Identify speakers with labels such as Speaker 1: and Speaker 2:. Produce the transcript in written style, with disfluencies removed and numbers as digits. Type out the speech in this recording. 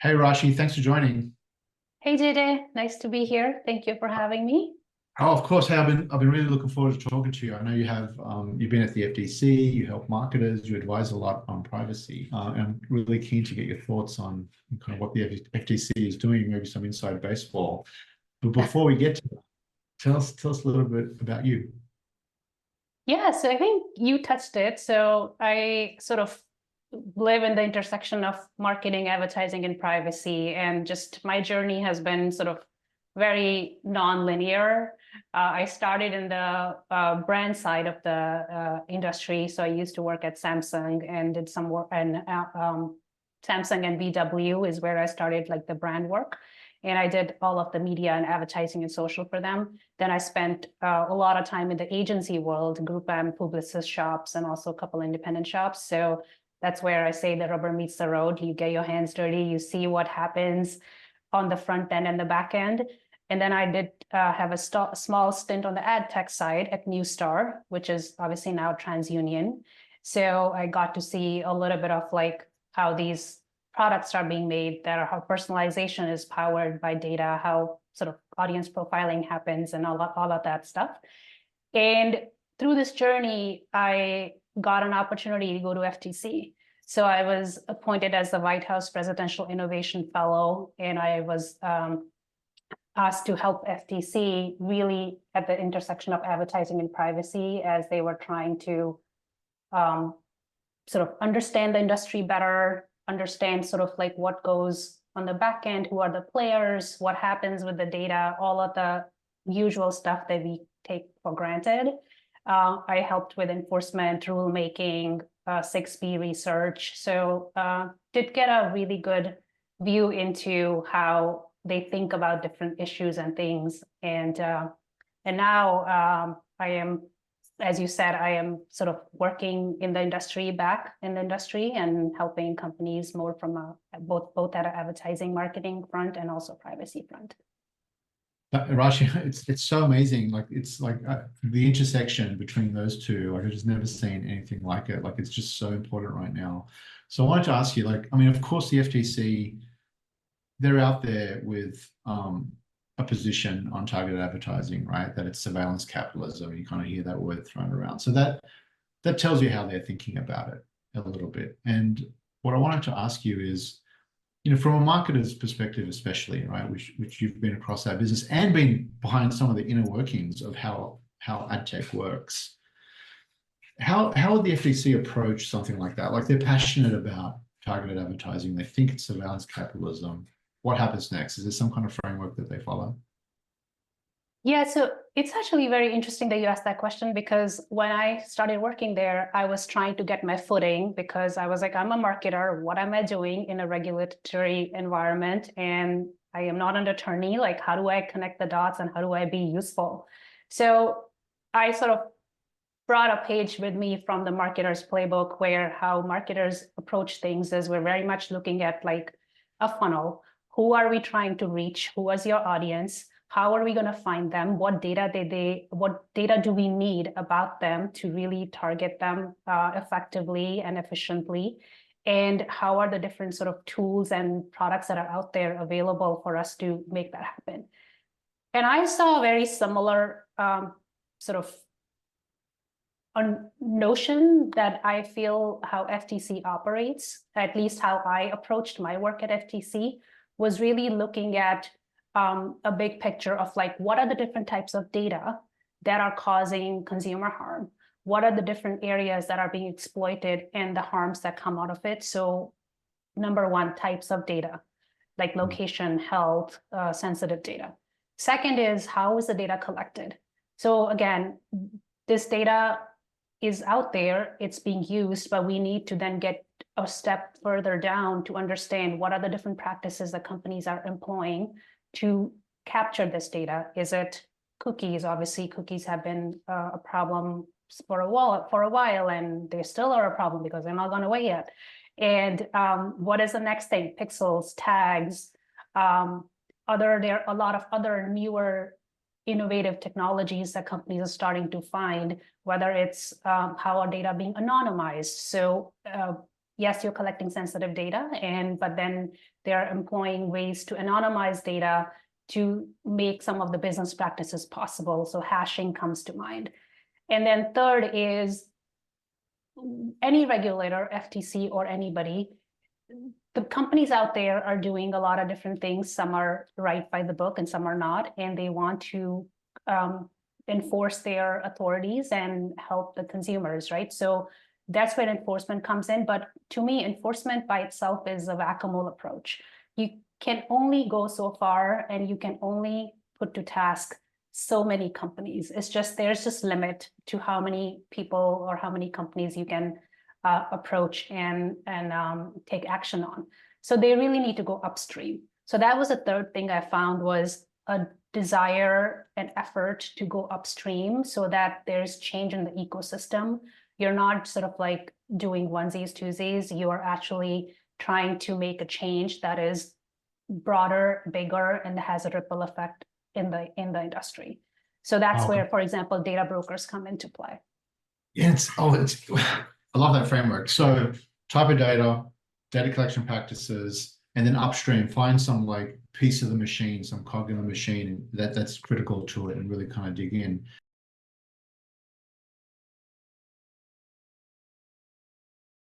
Speaker 1: Hey Rashi, thanks for joining.
Speaker 2: Hey JJ, nice to be here. Thank you for having me.
Speaker 1: Oh, of course. Hey, I've been really looking forward to talking to you. I know you've been at the FTC, you help marketers, you advise a lot on privacy. And I'm really keen to get your thoughts on kind of what the FTC is doing, maybe some inside baseball. But before we get to that, tell us a little bit about you.
Speaker 2: Yeah, so I think you touched it. So I sort of live in the intersection of marketing, advertising, and privacy. And just my journey has been sort of very non-linear. I started in the brand side of the industry. So I used to work at Samsung and did some work, and Samsung and VW is where I started like the brand work. And I did all of the media and advertising and social for them. Then I spent a lot of time in the agency world, group and publicist shops, and also a couple independent shops. So that's where I say the rubber meets the road. You get your hands dirty, you see what happens on the front end and the back end. And then I did have a small stint on the ad tech side at Newstar, which is obviously now TransUnion. So I got to see a little bit of like how these products are being made, that are how personalization is powered by data, how sort of audience profiling happens, and all of that stuff. And through this journey, I got an opportunity to go to FTC. So I was appointed as the White House Presidential Innovation Fellow, and I was asked to help FTC really at the intersection of advertising and privacy as they were trying to sort of understand the industry better, understand sort of like what goes on the back end, who are the players, what happens with the data, all of the usual stuff that we take for granted. I helped with enforcement, rulemaking, 6B research. So did get a really good view into how they think about different issues and things. And now I am, as you said, I am sort of working in the industry, back in the industry, and helping companies more from both at an advertising marketing front and also privacy front.
Speaker 1: Rashi, it's so amazing. Like it's like the intersection between those two. Like I've just never seen anything like it. Like it's just so important right now. So I wanted to ask you, like, I mean, of course, the FTC, they're out there with a position on targeted advertising, right? That it's surveillance capitalism. You kind of hear that word thrown around. So that tells you how they're thinking about it a little bit. And what I wanted to ask you is, you know, from a marketer's perspective, especially, right, which you've been across our business and been behind some of the inner workings of how ad tech works. How would the FTC approach something like that? Like they're passionate about targeted advertising. They think it's surveillance capitalism. What happens next? Is there some kind of framework that they follow?
Speaker 2: Yeah, so it's actually very interesting that you asked that question, because when I started working there, I was trying to get my footing because I was like, I'm a marketer. What am I doing in a regulatory environment? And I am not an attorney. Like, how do I connect the dots and how do I be useful? So I sort of brought a page with me from the marketer's playbook, where how marketers approach things is we're very much looking at like a funnel. Who are we trying to reach? Who is your audience? How are we going to find them? What data do we need about them to really target them effectively and efficiently? And how are the different sort of tools and products that are out there available for us to make that happen? And I saw a very similar sort of a notion that I feel how FTC operates, at least how I approached my work at FTC, was really looking at a big picture of like, what are the different types of data that are causing consumer harm? What are the different areas that are being exploited and the harms that come out of it? So number one, types of data, like location, health, sensitive data. Second is, how is the data collected? So again, this data is out there, it's being used, but we need to then get a step further down to understand what are the different practices that companies are employing to capture this data. Is it cookies? Obviously, cookies have been a problem for a while, and they still are a problem because they're not gone away yet. And what is the next thing? Pixels, tags, there are a lot of other newer innovative technologies that companies are starting to find, whether it's how our data being anonymized. So yes, you're collecting sensitive data, but then they're employing ways to anonymize data to make some of the business practices possible. So hashing comes to mind. And then third is any regulator, FTC or anybody, the companies out there are doing a lot of different things. Some are right by the book and some are not, and they want to enforce their authorities and help the consumers, right? So that's where enforcement comes in. But to me, enforcement by itself is a whack-a-mole approach. You can only go so far, and you can only put to task so many companies. It's just, there's just limit to how many people or how many companies you can approach and take action on. So they really need to go upstream. So that was a third thing I found, was a desire and effort to go upstream so that there's change in the ecosystem. You're not sort of like doing onesies, twosies. You are actually trying to make a change that is broader, bigger, and has a ripple effect in the industry. So that's where, for example, data brokers come into play.
Speaker 1: Yeah, I love that framework. So type of data collection practices, and then upstream, find some like piece of the machine, some cog in the machine that's critical to it, and really kind of dig in.